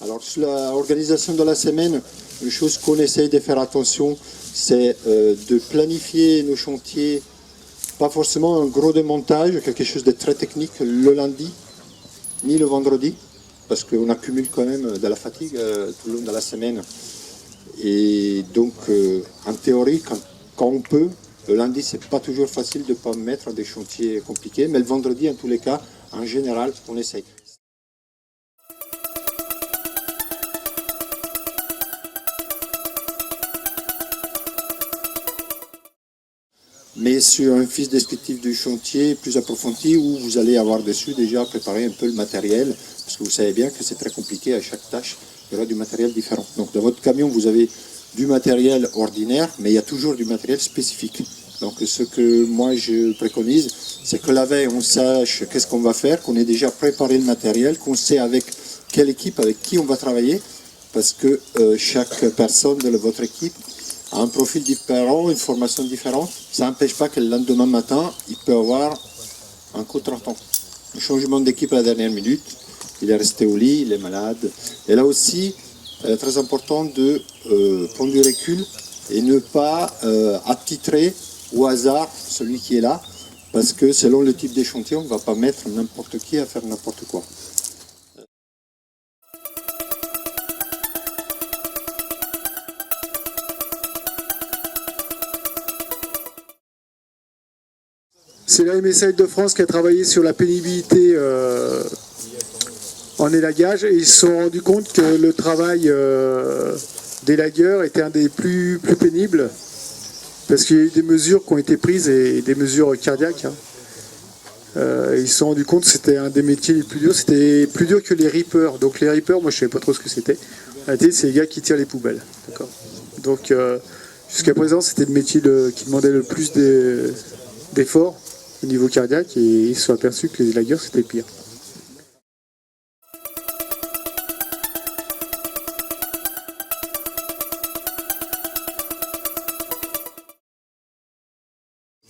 Alors sur l'organisation de la semaine, une chose qu'on essaye de faire attention, c'est de planifier nos chantiers, pas forcément un gros démontage, quelque chose de très technique le lundi, ni le vendredi, parce qu'on accumule quand même de la fatigue tout le long de la semaine. Et donc, en théorie, quand on peut, le lundi, c'est pas toujours facile de ne pas mettre des chantiers compliqués, mais le vendredi, en tous les cas, en général, on essaye. Mais sur un fiche descriptif du chantier plus approfondi où vous allez avoir dessus déjà préparé un peu le matériel, parce que vous savez bien que c'est très compliqué à chaque tâche, il y aura du matériel différent. Donc dans votre camion, vous avez du matériel ordinaire, mais il y a toujours du matériel spécifique. Donc ce que moi je préconise, c'est que la veille, on sache qu'est-ce qu'on va faire, qu'on ait déjà préparé le matériel, qu'on sait avec quelle équipe, avec qui on va travailler, parce que chaque personne de votre équipe a un profil différent, une formation différente. Ça n'empêche pas que le lendemain matin, il peut avoir un contre-temps. Un changement d'équipe à la dernière minute, il est resté au lit, il est malade. Et là aussi, très important de prendre du recul et ne pas attitrer au hasard celui qui est là, parce que selon le type d'échantillon, on ne va pas mettre n'importe qui à faire n'importe quoi. C'est la MSA de France qui a travaillé sur la pénibilité en élagage et ils se sont rendus compte que le travail d'élagueur était un des plus pénibles parce qu'il y a eu des mesures qui ont été prises et des mesures cardiaques. Ils se sont rendus compte que c'était un des métiers les plus durs. C'était plus dur que les rippers. Donc les rippers, moi je ne savais pas trop ce que c'était. En réalité, c'est les gars qui tirent les poubelles. Donc jusqu'à présent, c'était le métier qui demandait le plus d'efforts au niveau cardiaque et ils se sont aperçus que les élagueurs c'était pire.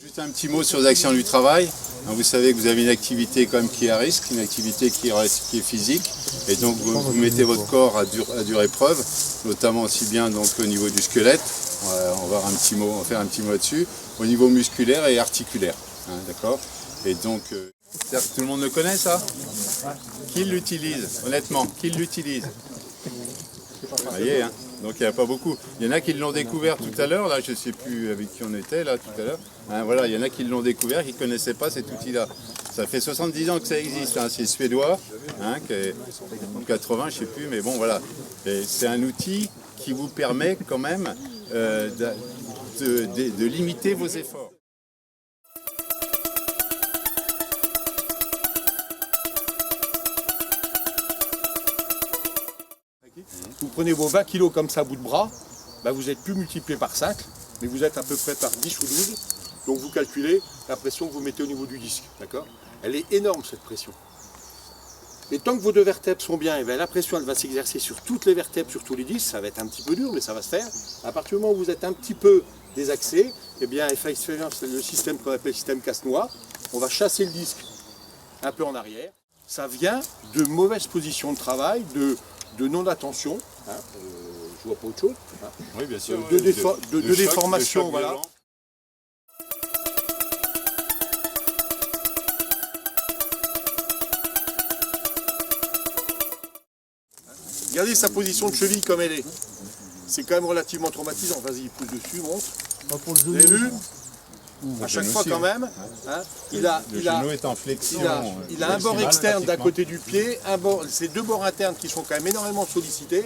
Juste un petit mot sur les accidents du travail. Vous savez que vous avez une activité quand même qui est à risque, une activité qui est physique, et donc vous mettez votre corps à dure épreuve, notamment aussi bien donc au niveau du squelette, on va faire un petit mot là-dessus, au niveau musculaire et articulaire. D'accord. Et donc, tout le monde le connaît ça? Qui l'utilise? Honnêtement, qui l'utilise? Vous voyez, hein. Donc il n'y en a pas beaucoup. Il y en a qui l'ont découvert tout à l'heure, là je ne sais plus avec qui on était là tout à l'heure. Voilà, il y en a qui l'ont découvert, qui ne connaissaient pas cet outil-là. Ça fait 70 ans que ça existe, hein. C'est suédois, qui est en 80, je ne sais plus, mais bon voilà. C'est un outil qui vous permet quand même de limiter vos efforts. Vous prenez vos 20 kg comme ça à bout de bras, vous êtes plus multiplié par 5, mais vous êtes à peu près par 10 ou 12. Donc vous calculez la pression que vous mettez au niveau du disque. D'accord ? Elle est énorme cette pression. Et tant que vos deux vertèbres sont bien, la pression elle va s'exercer sur toutes les vertèbres, sur tous les disques. Ça va être un petit peu dur, mais ça va se faire. À partir du moment où vous êtes un petit peu désaxé, elle fait expérience le système qu'on appelle le système casse-noix. On va chasser le disque un peu en arrière. Ça vient de mauvaises positions de travail, de non-attention, je vois pas autre chose, oui, bien sûr, de déformation, voilà. Regardez sa position de cheville comme elle est. C'est quand même relativement traumatisant. Vas-y, pousse dessus, monte. Vous avez vu ? À chaque fois quand même, il a un bord externe d'un côté du pied, ces deux bords internes qui sont quand même énormément sollicités.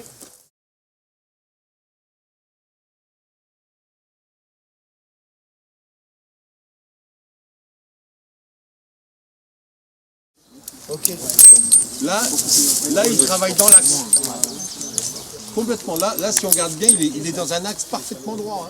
Okay. Là, il travaille dans l'axe. Complètement. Là, si on regarde bien, il est dans un axe parfaitement droit.